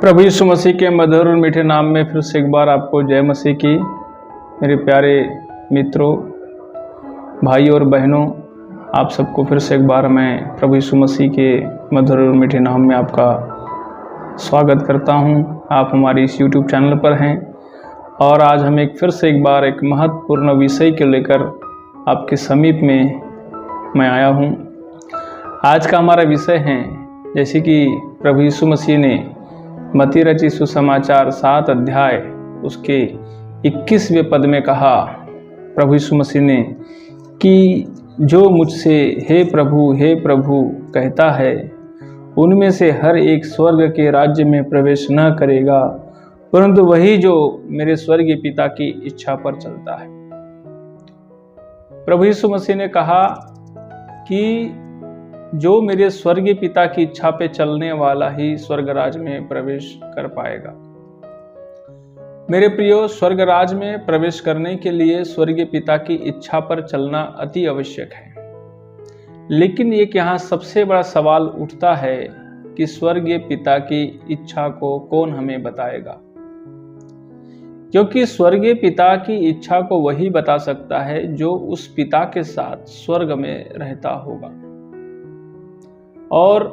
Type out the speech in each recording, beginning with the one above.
प्रभु यीशु मसीह के मधुर और मीठे नाम में फिर से एक बार आपको जय मसीह की। मेरे प्यारे मित्रों, भाई और बहनों, आप सबको फिर से एक बार मैं प्रभु यीशु मसीह के मधुर और मीठे नाम में आपका स्वागत करता हूं। आप हमारी इस YouTube चैनल पर हैं और आज हम फिर से एक बार एक महत्वपूर्ण विषय को लेकर आपके समीप में मैं आया हूं। आज का हमारा विषय है, जैसे कि प्रभु यीशु मसीह ने मत्ती रचित सुसमाचार 7 अध्याय उसके 21वें पद में कहा, प्रभु यीशु मसीह ने, कि जो मुझसे हे प्रभु कहता है, उनमें से हर एक स्वर्ग के राज्य में प्रवेश न करेगा, परंतु वही जो मेरे स्वर्गीय पिता की इच्छा पर चलता है। प्रभु यीशु मसीह ने कहा कि जो मेरे स्वर्गीय पिता की इच्छा पे चलने वाला ही स्वर्ग राज में प्रवेश कर पाएगा। मेरे प्रियो, स्वर्ग राज में प्रवेश करने के लिए स्वर्गीय पिता की इच्छा पर चलना अति आवश्यक है। लेकिन एक यहाँ सबसे बड़ा सवाल उठता है कि स्वर्गीय पिता की इच्छा को कौन हमें बताएगा? क्योंकि स्वर्गीय पिता की इच्छा को वही बता सकता है जो उस पिता के साथ स्वर्ग में रहता होगा। और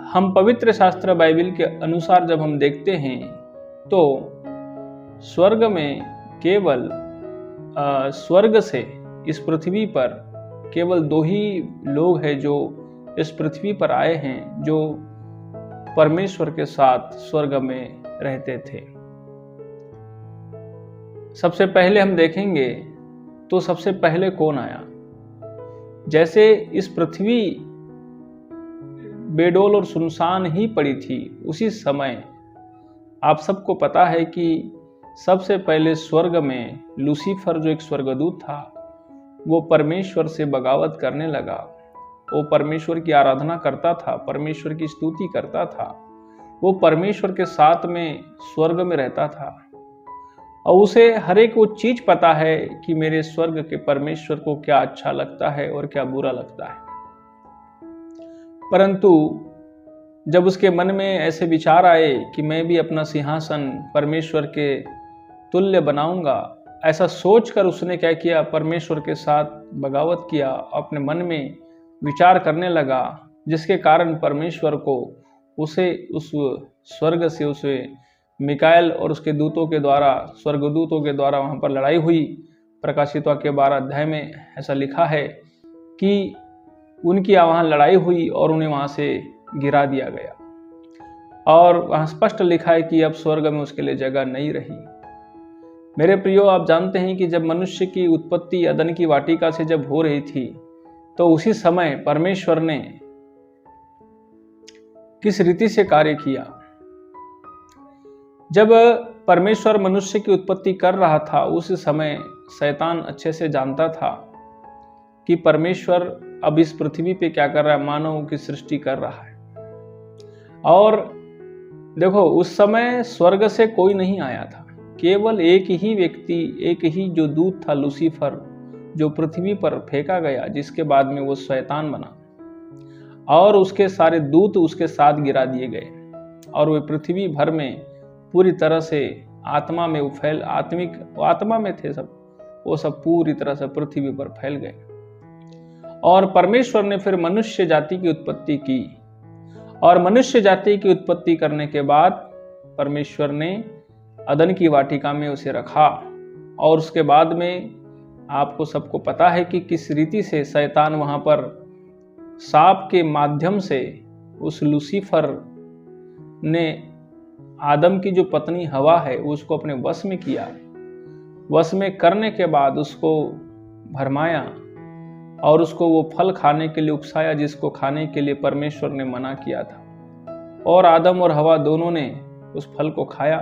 हम पवित्र शास्त्र बाइबल के अनुसार जब हम देखते हैं तो स्वर्ग में केवल स्वर्ग से इस पृथ्वी पर केवल 2 ही लोग हैं जो इस पृथ्वी पर आए हैं, जो परमेश्वर के साथ स्वर्ग में रहते थे। सबसे पहले हम देखेंगे तो सबसे पहले कौन आया? जैसे इस पृथ्वी बेडोल और सुनसान ही पड़ी थी, उसी समय आप सबको पता है कि सबसे पहले स्वर्ग में लूसीफर जो एक स्वर्गदूत था, वो परमेश्वर से बगावत करने लगा। वो परमेश्वर की आराधना करता था, परमेश्वर की स्तुति करता था, वो परमेश्वर के साथ में स्वर्ग में रहता था और उसे हर एक वो चीज पता है कि मेरे स्वर्ग के परमेश्वर को क्या अच्छा लगता है और क्या बुरा लगता है। परंतु जब उसके मन में ऐसे विचार आए कि मैं भी अपना सिंहासन परमेश्वर के तुल्य बनाऊंगा, ऐसा सोचकर उसने क्या किया? परमेश्वर के साथ बगावत किया, अपने मन में विचार करने लगा, जिसके कारण परमेश्वर को उसे उस स्वर्ग से उसे मिकाएल और उसके दूतों के द्वारा, स्वर्गदूतों के द्वारा वहां पर लड़ाई हुई। प्रकाशित वाक्य 12 अध्याय में ऐसा लिखा है कि उनकी वहाँ लड़ाई हुई और उन्हें वहाँ से गिरा दिया गया और वहाँ स्पष्ट लिखा है कि अब स्वर्ग में उसके लिए जगह नहीं रही। मेरे प्रियो, आप जानते हैं कि जब मनुष्य की उत्पत्ति अदन की वाटिका से जब हो रही थी, तो उसी समय परमेश्वर ने किस रीति से कार्य किया? जब परमेश्वर मनुष्य की उत्पत्ति कर रहा था, उस समय शैतान अच्छे से जानता था कि परमेश्वर अब इस पृथ्वी पे क्या कर रहा है, मानव की सृष्टि कर रहा है। और देखो, उस समय स्वर्ग से कोई नहीं आया था, केवल एक ही व्यक्ति, एक ही जो दूत था लूसीफर, जो पृथ्वी पर फेंका गया, जिसके बाद में वो शैतान बना और उसके सारे दूत उसके साथ गिरा दिए गए और वे पृथ्वी भर में पूरी तरह से आत्मा में फैल, आत्मा में थे सब, वो सब पूरी तरह से पृथ्वी पर फैल गए। और परमेश्वर ने फिर मनुष्य जाति की उत्पत्ति की और मनुष्य जाति की उत्पत्ति करने के बाद परमेश्वर ने अदन की वाटिका में उसे रखा। और उसके बाद में आपको सबको पता है कि किस रीति से शैतान वहां पर सांप के माध्यम से उस लूसीफर ने आदम की जो पत्नी हवा है उसको अपने वश में किया। वश में करने के बाद उसको भरमाया और उसको वो फल खाने के लिए उकसाया, जिसको खाने के लिए परमेश्वर ने मना किया था। और आदम और हवा दोनों ने उस फल को खाया।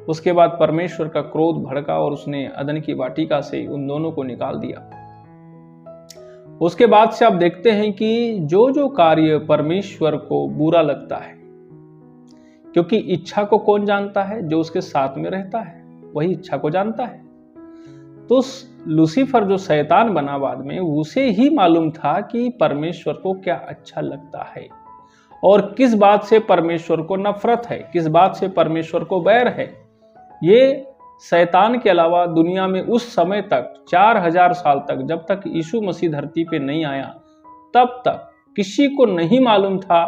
उसके बाद परमेश्वर का क्रोध भड़का और उसने अदन की वाटिका से उन दोनों को निकाल दिया। उसके बाद से आप देखते हैं कि जो जो कार्य परमेश्वर को बुरा लगता है, क्योंकि इच्छा को कौन जानता है? जो उसके साथ में रहता है वही इच्छा को जानता है। तो लूसीफर जो शैतान बना बाद में, उसे ही मालूम था कि परमेश्वर को क्या अच्छा लगता है और किस बात से परमेश्वर को नफरत है, किस बात से परमेश्वर को बैर है। ये शैतान के अलावा दुनिया में उस समय तक 4000 साल तक, जब तक यीशु मसीह धरती पे नहीं आया, तब तक किसी को नहीं मालूम था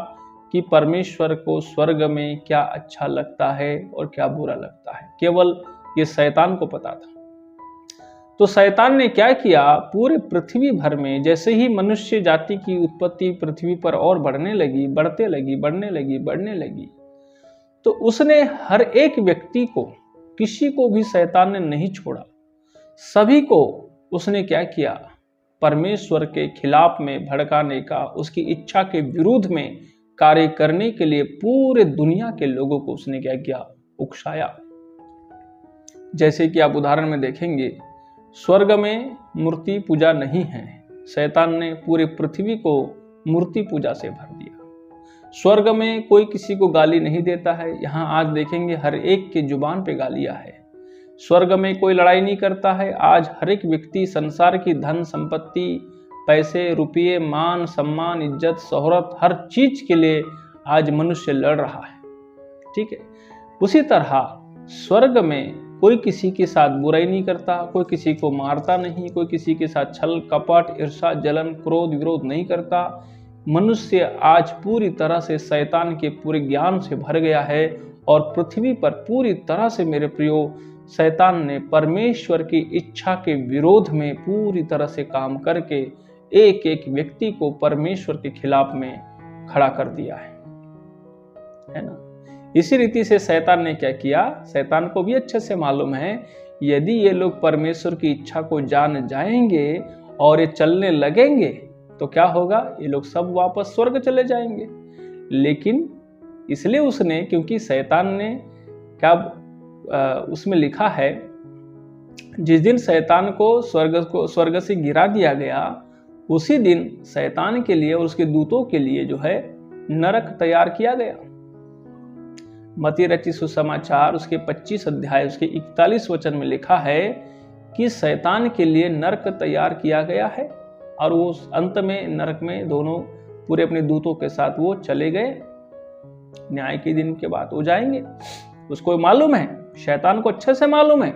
कि परमेश्वर को स्वर्ग में क्या अच्छा लगता है और क्या बुरा लगता है। केवल ये शैतान को पता था। तो शैतान ने क्या किया, पूरे पृथ्वी भर में जैसे ही मनुष्य जाति की उत्पत्ति पृथ्वी पर और बढ़ने लगी, बढ़ने लगी, तो उसने हर एक व्यक्ति को, किसी को भी शैतान ने नहीं छोड़ा। सभी को उसने क्या किया, परमेश्वर के खिलाफ में भड़काने का, उसकी इच्छा के विरुद्ध में कार्य करने के लिए पूरे दुनिया के लोगों को उसने क्या किया, उकसाया। जैसे कि आप उदाहरण में देखेंगे, स्वर्ग में मूर्ति पूजा नहीं है, शैतान ने पूरे पृथ्वी को मूर्ति पूजा से भर दिया। स्वर्ग में कोई किसी को गाली नहीं देता है, यहाँ आज देखेंगे हर एक के जुबान पे गालियां है। स्वर्ग में कोई लड़ाई नहीं करता है, आज हर एक व्यक्ति संसार की धन संपत्ति, पैसे, रुपये, मान सम्मान, इज्जत, शोहरत, हर चीज के लिए आज मनुष्य लड़ रहा है। ठीक है, उसी तरह स्वर्ग में कोई किसी के साथ बुराई नहीं करता, कोई किसी को मारता नहीं, कोई किसी के साथ छल कपट, ईर्ष्या, जलन, क्रोध, विरोध नहीं करता। मनुष्य आज पूरी तरह से शैतान के पूरे ज्ञान से भर गया है और पृथ्वी पर पूरी तरह से मेरे प्रियो शैतान ने परमेश्वर की इच्छा के विरोध में पूरी तरह से काम करके एक एक व्यक्ति को परमेश्वर के खिलाफ में खड़ा कर दिया है ना। इसी रीति से शैतान ने क्या किया, शैतान को भी अच्छे से मालूम है यदि ये लोग परमेश्वर की इच्छा को जान जाएंगे और ये चलने लगेंगे तो क्या होगा, ये लोग सब वापस स्वर्ग चले जाएंगे। लेकिन इसलिए उसने, क्योंकि शैतान ने क्या उसमें लिखा है, जिस दिन शैतान को स्वर्ग से गिरा दिया गया, उसी दिन शैतान के लिए और उसके दूतों के लिए जो है नरक तैयार किया गया। मत्ती रचित सुसमाचार उसके 25 अध्याय उसके 41 वचन में लिखा है कि शैतान के लिए नरक तैयार किया गया है और वो अंत में नरक में दोनों पूरे अपने दूतों के साथ वो चले गए। न्याय के दिन के बाद वो जाएंगे। उसको मालूम है, शैतान को अच्छे से मालूम है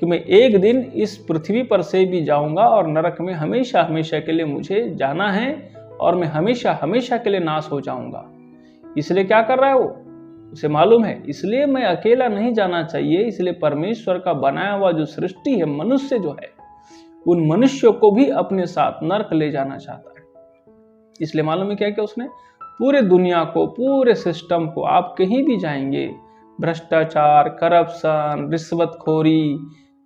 कि मैं एक दिन इस पृथ्वी पर से भी जाऊंगा और नरक में हमेशा हमेशा के लिए मुझे जाना है और मैं हमेशा हमेशा के लिए नाश हो जाऊंगा। इसलिए क्या कर रहा है वो, उसे मालूम है, इसलिए मैं अकेला नहीं जाना चाहिए। इसलिए परमेश्वर का बनाया हुआ जो सृष्टि है, मनुष्य जो है, उन मनुष्यों को भी अपने साथ नरक ले जाना चाहता है। इसलिए मालूम है क्या कि उसने पूरे दुनिया को, पूरे सिस्टम को, आप कहीं भी जाएंगे, भ्रष्टाचार, करप्शन, रिश्वतखोरी,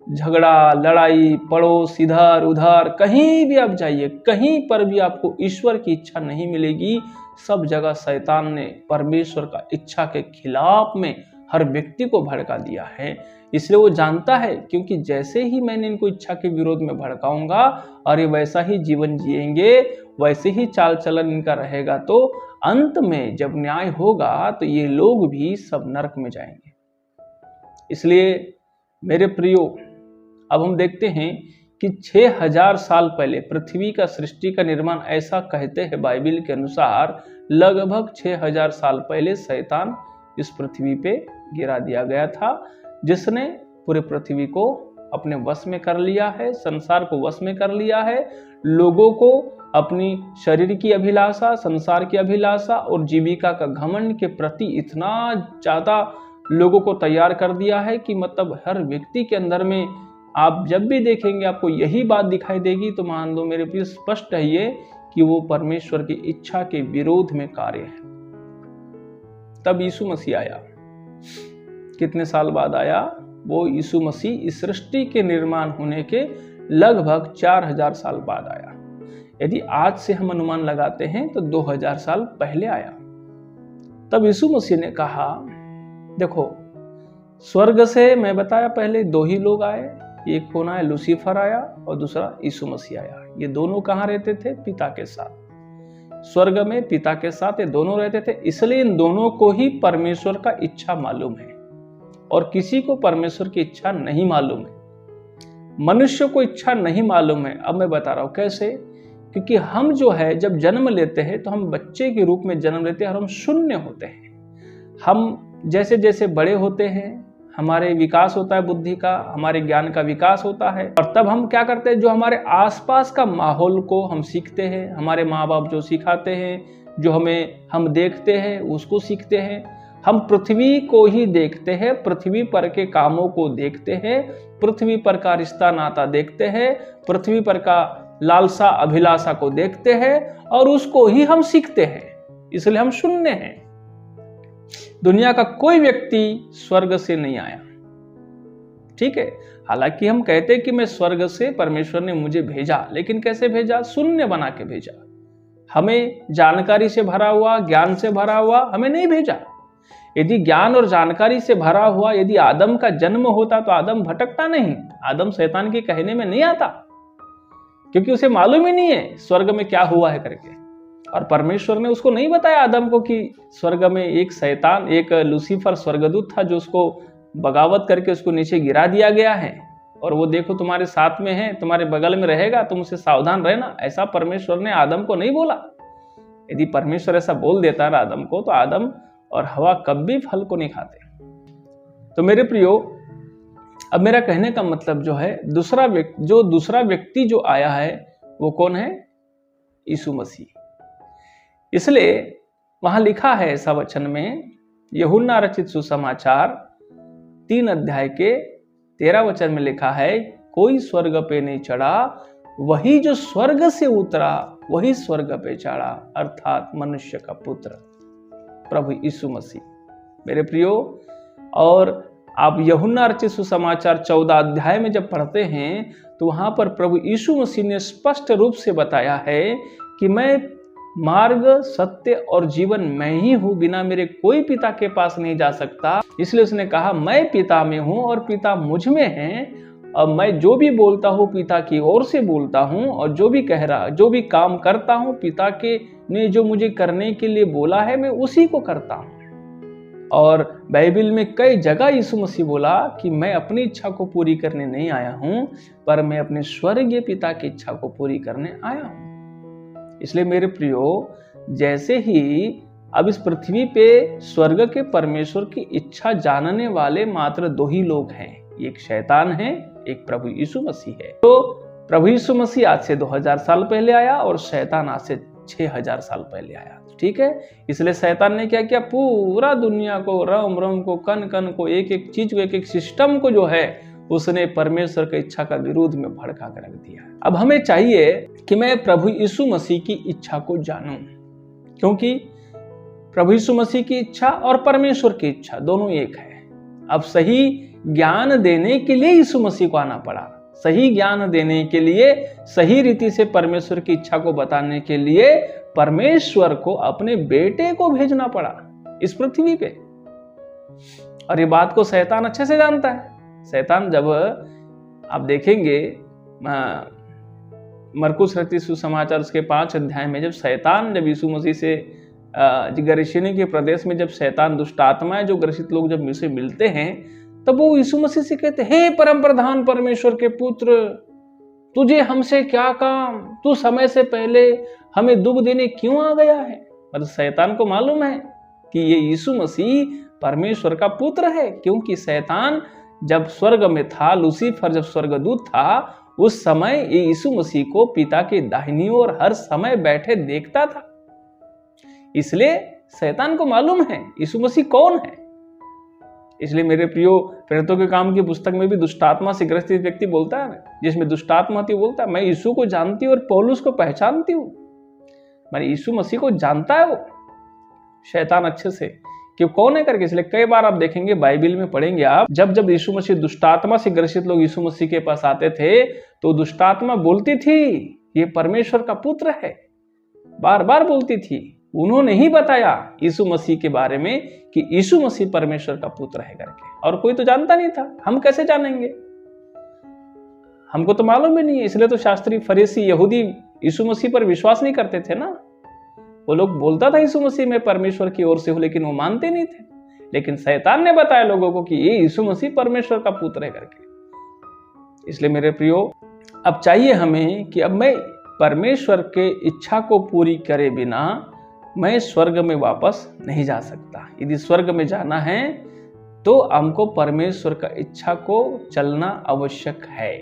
झगड़ा, लड़ाई, पड़ोस, इधर उधर, कहीं भी आप जाइए, कहीं पर भी आपको ईश्वर की इच्छा नहीं मिलेगी। सब जगह शैतान ने परमेश्वर का इच्छा के खिलाफ में हर व्यक्ति को भड़का दिया है। इसलिए वो जानता है, क्योंकि जैसे ही मैंने इनको इच्छा के विरोध में भड़काऊंगा और ये वैसा ही जीवन जिएंगे, वैसे ही चाल चलन इनका रहेगा, तो अंत में जब न्याय होगा तो ये लोग भी सब नरक में जाएंगे। इसलिए मेरे प्रियो, अब हम देखते हैं कि 6000 साल पहले पृथ्वी का सृष्टि का निर्माण, ऐसा कहते हैं बाइबल के अनुसार, लगभग 6000 साल पहले शैतान इस पृथ्वी पे गिरा दिया गया था, जिसने पूरे पृथ्वी को अपने वश में कर लिया है, संसार को वश में कर लिया है, लोगों को अपनी शरीर की अभिलाषा, संसार की अभिलाषा और जीविका का घमंड के प्रति इतना ज्यादा लोगों को तैयार कर दिया है कि मतलब हर व्यक्ति के अंदर में आप जब भी देखेंगे आपको यही बात दिखाई देगी। तो मान लो मेरे प्रिय, स्पष्ट है ये कि वो परमेश्वर की इच्छा के विरोध में कार्य है। तब यीशु मसीह आया। कितने साल बाद आया? वो यीशु मसीह इस सृष्टि के निर्माण होने के लगभग 4000 साल बाद आया। यदि आज से हम अनुमान लगाते हैं तो 2000 साल पहले आया। तब यीशु मसीह ने कहा, देखो स्वर्ग से, मैं बताया पहले, दो ही लोग आए, एक कौन आया? लूसीफर आया और दूसरा यीशु मसीह आया। ये दोनों कहाँ रहते थे? पिता के साथ, स्वर्ग में पिता के साथ ये दोनों रहते थे। इसलिए इन दोनों को ही परमेश्वर का इच्छा मालूम है और किसी को परमेश्वर की इच्छा नहीं मालूम है। मनुष्य को इच्छा नहीं मालूम है। अब मैं बता रहा हूं कैसे, क्योंकि हम जो है जब जन्म लेते हैं तो हम बच्चे के रूप में जन्म लेते हैं और हम शून्य होते हैं। हम जैसे जैसे बड़े होते हैं हमारे विकास होता है, बुद्धि का, हमारे ज्ञान का विकास होता है, और तब हम क्या करते हैं, जो हमारे आसपास का माहौल को हम सीखते हैं, हमारे माँ बाप जो सिखाते हैं, जो हम देखते हैं उसको सीखते हैं। हम पृथ्वी को ही देखते हैं, पृथ्वी पर के कामों को देखते हैं, पृथ्वी पर का रिश्ता नाता देखते हैं, पृथ्वी पर का लालसा अभिलाषा को देखते हैं और उसको ही हम सीखते हैं। इसलिए हम शून्य हैं। दुनिया का कोई व्यक्ति स्वर्ग से नहीं आया, ठीक है। हालांकि हम कहते हैं कि मैं स्वर्ग से परमेश्वर ने मुझे भेजा, लेकिन कैसे भेजा? शून्य बना के भेजा। हमें जानकारी से भरा हुआ, ज्ञान से भरा हुआ हमें नहीं भेजा। यदि ज्ञान और जानकारी से भरा हुआ यदि आदम का जन्म होता तो आदम भटकता नहीं, आदम शैतान के कहने में नहीं आता, क्योंकि उसे मालूम ही नहीं है स्वर्ग में क्या हुआ है करके। और परमेश्वर ने उसको नहीं बताया आदम को कि स्वर्ग में एक शैतान, एक लूसीफर स्वर्गदूत था जो उसको बगावत करके उसको नीचे गिरा दिया गया है, और वो देखो तुम्हारे साथ में है, तुम्हारे बगल में रहेगा, तुम उसे सावधान रहना। ऐसा परमेश्वर ने आदम को नहीं बोला। यदि परमेश्वर ऐसा बोल देता ना आदम को, तो आदम और हवा कभी फल को नहीं खाते। तो मेरे प्रियो, अब मेरा कहने का मतलब जो है, दूसरा व्यक्ति जो आया है वो कौन है? यीशु मसीह। इसलिए वहां लिखा है ऐसा वचन में, यूहन्ना रचित सुसमाचार 3 अध्याय के 13 वचन में लिखा है, कोई स्वर्ग पे नहीं चढ़ा, वही जो स्वर्ग से उतरा वही स्वर्ग पे चढ़ा, अर्थात मनुष्य का पुत्र प्रभु यीशु मसीह। मेरे प्रियो, और आप यूहन्ना रचित सुसमाचार 14 अध्याय में जब पढ़ते हैं तो वहां पर प्रभु यीशु मसीह ने स्पष्ट रूप से बताया है कि मैं मार्ग, सत्य और जीवन मैं ही हूं, बिना मेरे कोई पिता के पास नहीं जा सकता। इसलिए उसने कहा, मैं पिता में हूं और पिता मुझ में है, और मैं जो भी बोलता हूं पिता की ओर से बोलता हूं, और जो भी काम करता हूं पिता के ने जो मुझे करने के लिए बोला है मैं उसी को करता हूं। और बाइबल में कई जगह यीशु मसीह बोला कि मैं अपनी इच्छा को पूरी करने नहीं आया हूं, पर मैं अपने स्वर्गीय पिता की इच्छा को पूरी करने आया हूं। इसलिए मेरे प्रियो, जैसे ही अब इस पृथ्वी पे स्वर्ग के परमेश्वर की इच्छा जानने वाले मात्र 2 ही लोग हैं, एक शैतान है, एक प्रभु यीशु मसीह है। तो प्रभु यीशु मसीह आज से 2000 साल पहले आया और शैतान आज से 6000 साल पहले आया, ठीक है। इसलिए शैतान ने क्या किया? पूरा दुनिया को, रम रम को, कन कन को, एक एक चीज को, एक एक सिस्टम को जो है उसने परमेश्वर की इच्छा का विरोध में भड़का कर रख दिया। अब हमें चाहिए कि मैं प्रभु यीशु मसीह की इच्छा को जानूं, क्योंकि प्रभु यीशु मसीह की इच्छा और परमेश्वर की इच्छा दोनों एक है। अब सही ज्ञान देने के लिए यीशु मसीह को आना पड़ा, सही ज्ञान देने के लिए, सही रीति से परमेश्वर की इच्छा को बताने के लिए परमेश्वर को अपने बेटे को भेजना पड़ा इस पृथ्वी पे। और ये बात को शैतान अच्छे से जानता है। शैतान, जब आप देखेंगे मरकुस रचित सुसमाचार उसके 5 अध्याय में, जब यीशु मसीह से गरसेनी के प्रदेश में जब शैतान, दुष्ट आत्माएं जो ग्रसित लोग जब मुझसे मिलते हैं, तब वो यीशु मसीह से कहते, हे परम प्रधान परमेश्वर के पुत्र, तुझे हमसे क्या काम, तू समय से पहले हमें दुख देने क्यों आ गया है? मतलब शैतान को मालूम है कि ये यीशु मसीह परमेश्वर का पुत्र है, क्योंकि शैतान जब स्वर्ग में था, लूसीफर जब स्वर्गदूत था, उस समय ये यीशु मसीह को पिता की दाहिनी ओर हर समय बैठे देखता था। इसलिए शैतान को मालूम है यीशु मसीह कौन है। इसलिए मेरे प्रियो, प्रेरितों के काम की पुस्तक में भी दुष्टात्मा से ग्रसित व्यक्ति बोलता है, जिसमें दुष्टात्मा थी, बोलता है मैं यीशु को जानती हूँ और पौलुस को पहचानती हूँ। मैंने यीशु मसीह को जानता है वो शैतान अच्छे से कि कौन है करके। इसलिए कई बार आप देखेंगे, बाइबल में पढ़ेंगे आप, जब यीशु मसीह दुष्टात्मा से ग्रसित लोग यीशु मसीह के पास आते थे तो दुष्टात्मा बोलती थी ये परमेश्वर का पुत्र है, बार बार बोलती थी। उन्होंने ही बताया यीशु मसीह के बारे में कि यीशु मसीह परमेश्वर का पुत्र है करके, और कोई तो जानता नहीं था। हम कैसे जानेंगे? हमको तो मालूम ही नहीं है। इसलिए तो शास्त्री, फरीसी, यहूदी यीशु मसीह पर विश्वास नहीं करते थे ना। वो लोग बोलता था यीशु मसीह में परमेश्वर की ओर से हो, लेकिन वो मानते नहीं थे। लेकिन शैतान ने बताया लोगों को कि ये यीशु मसीह परमेश्वर का पुत्र है करके। इसलिए मेरे प्रियो, अब चाहिए हमें कि अब मैं परमेश्वर के इच्छा को पूरी करे बिना मैं स्वर्ग में वापस नहीं जा सकता। यदि स्वर्ग में जाना है तो हमको परमेश्वर का इच्छा को चलना आवश्यक है।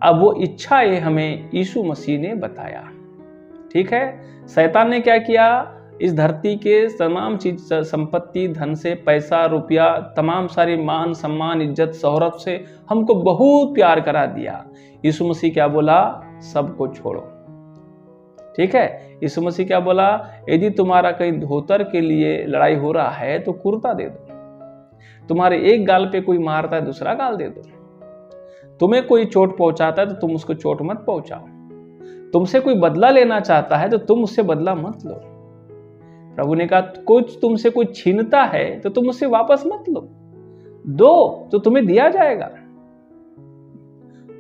अब वो इच्छा ये हमें यीशु मसीह ने बताया। ठीक है, शैतान ने क्या किया, इस धरती के तमाम चीज, संपत्ति, धन से, पैसा, रुपया, तमाम सारी मान सम्मान, इज्जत, शोहरत से हमको बहुत प्यार करा दिया। यीशु मसीह क्या बोला, सबको छोड़ो। ठीक है, यीशु मसीह क्या बोला, यदि तुम्हारा कहीं धोतर के लिए लड़ाई हो रहा है तो कुर्ता दे दो। तुम्हारे एक गाल पे कोई मारता है दूसरा गाल दे दो। तुम्हें कोई चोट पहुंचाता है तो तुम उसको चोट मत पहुंचाओ। तुमसे कोई बदला लेना चाहता है तो तुम उससे बदला मत लो। प्रभु ने कहा कुछ तुमसे कोई छीनता है तो तुम उससे वापस मत लो, दो तो तुम्हें दिया जाएगा।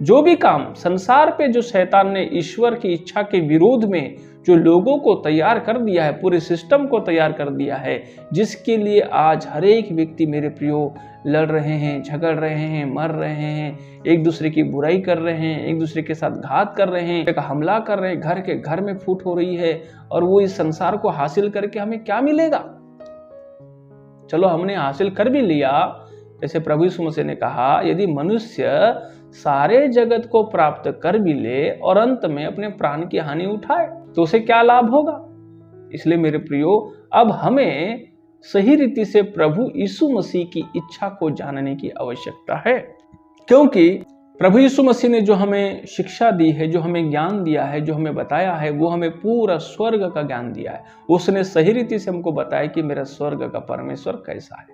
जो भी काम संसार पे जो शैतान ने ईश्वर की इच्छा के विरोध में जो लोगों को तैयार कर दिया है, पूरे सिस्टम को तैयार कर दिया है, जिसके लिए आज हर एक व्यक्ति मेरे प्रियो लड़ रहे हैं, झगड़ रहे हैं, मर रहे हैं, एक दूसरे की बुराई कर रहे हैं, एक दूसरे के साथ घात कर रहे हैं, एक हमला कर रहे हैं, घर के घर में फूट हो रही है, और वो इस संसार को हासिल करके हमें क्या मिलेगा। चलो हमने हासिल कर भी लिया, जैसे प्रभु यीशु मसीह ने कहा यदि मनुष्य सारे जगत को प्राप्त कर भी ले और अंत में अपने प्राण की हानि उठाए तो उसे क्या लाभ होगा। इसलिए मेरे प्रियो, अब हमें सही रीति से प्रभु यीशु मसीह की इच्छा को जानने की आवश्यकता है, क्योंकि प्रभु यीशु मसीह ने जो हमें शिक्षा दी है, जो हमें ज्ञान दिया है, जो हमें बताया है, वो हमें पूरा स्वर्ग का ज्ञान दिया है। उसने सही रीति से हमको बताया कि मेरा स्वर्ग का परमेश्वर कैसा है,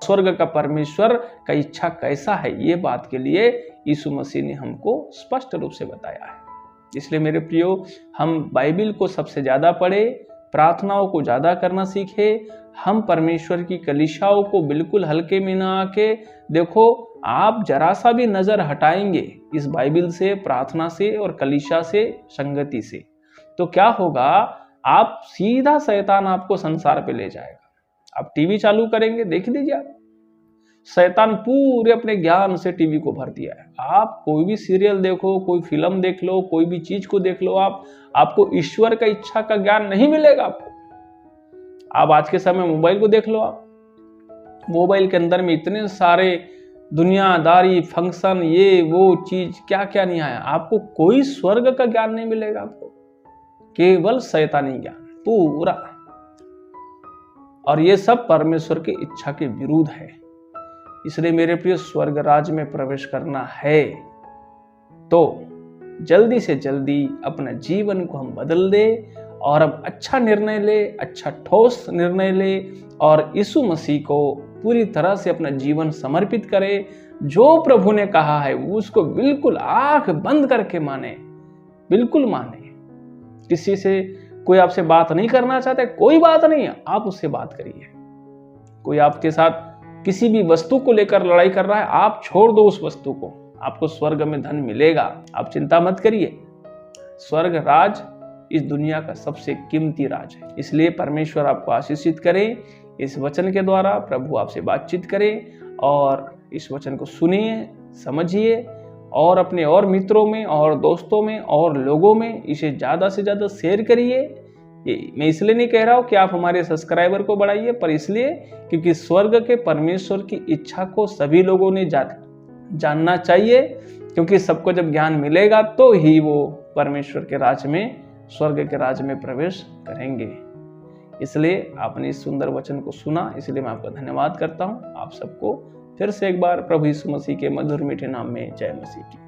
स्वर्ग का परमेश्वर का इच्छा कैसा है। ये बात के लिए यीशु मसीह ने हमको स्पष्ट रूप से बताया है। इसलिए मेरे प्रियो, हम बाइबिल को सबसे ज्यादा पढ़े, प्रार्थनाओं को ज्यादा करना सीखे, हम परमेश्वर की कलीसियाओं को बिल्कुल हल्के में ना आके, देखो आप जरा सा भी नजर हटाएंगे इस बाइबिल से, प्रार्थना से और कलीसिया से, संगति से, तो क्या होगा, आप सीधा शैतान आपको संसार पे ले जाएगा। आप टीवी चालू करेंगे, देख लीजिए आप, शैतान पूरे अपने ज्ञान से टीवी को भर दिया है। आप कोई भी सीरियल देखो, कोई फिल्म देख लो, कोई भी चीज को देख लो, आपको ईश्वर का इच्छा का ज्ञान नहीं मिलेगा आपको। आप आज के समय मोबाइल को देख लो, आप मोबाइल के अंदर में इतने सारे दुनियादारी फंक्शन, ये वो चीज क्या क्या नहीं आया, आपको कोई स्वर्ग का ज्ञान नहीं मिलेगा आपको, केवल शैतानी ज्ञान पूरा। और ये सब परमेश्वर की इच्छा के विरुद्ध है। इसलिए मेरे प्रिय, स्वर्ग राज में प्रवेश करना है तो जल्दी से जल्दी अपना जीवन को हम बदल दे और अब अच्छा निर्णय ले, अच्छा ठोस निर्णय ले और यीशु मसीह को पूरी तरह से अपना जीवन समर्पित करे। जो प्रभु ने कहा है उसको बिल्कुल आंख बंद करके माने, बिल्कुल माने। किसी से कोई आपसे बात नहीं करना चाहता, कोई बात नहीं है, आप उससे बात करिए। कोई आपके साथ किसी भी वस्तु को लेकर लड़ाई कर रहा है, आप छोड़ दो उस वस्तु को, आपको स्वर्ग में धन मिलेगा, आप चिंता मत करिए। स्वर्ग राज इस दुनिया का सबसे कीमती राज है। इसलिए परमेश्वर आपको आशीषित करे, इस वचन के द्वारा प्रभु आपसे बातचीत करे और इस वचन को सुनिए, समझिए और अपने और मित्रों में और दोस्तों में और लोगों में इसे ज़्यादा से ज़्यादा शेयर करिए। ये मैं इसलिए नहीं कह रहा हूँ कि आप हमारे सब्सक्राइबर को बढ़ाइए, पर इसलिए क्योंकि स्वर्ग के परमेश्वर की इच्छा को सभी लोगों ने जानना चाहिए, क्योंकि सबको जब ज्ञान मिलेगा तो ही वो परमेश्वर के राज में, स्वर्ग के राज में प्रवेश करेंगे। इसलिए आपने इस सुंदर वचन को सुना, इसलिए मैं आपका धन्यवाद करता हूँ। आप सबको फिर से एक बार प्रभु यीशु मसीह के मधुर मीठे नाम में जय मसीह की।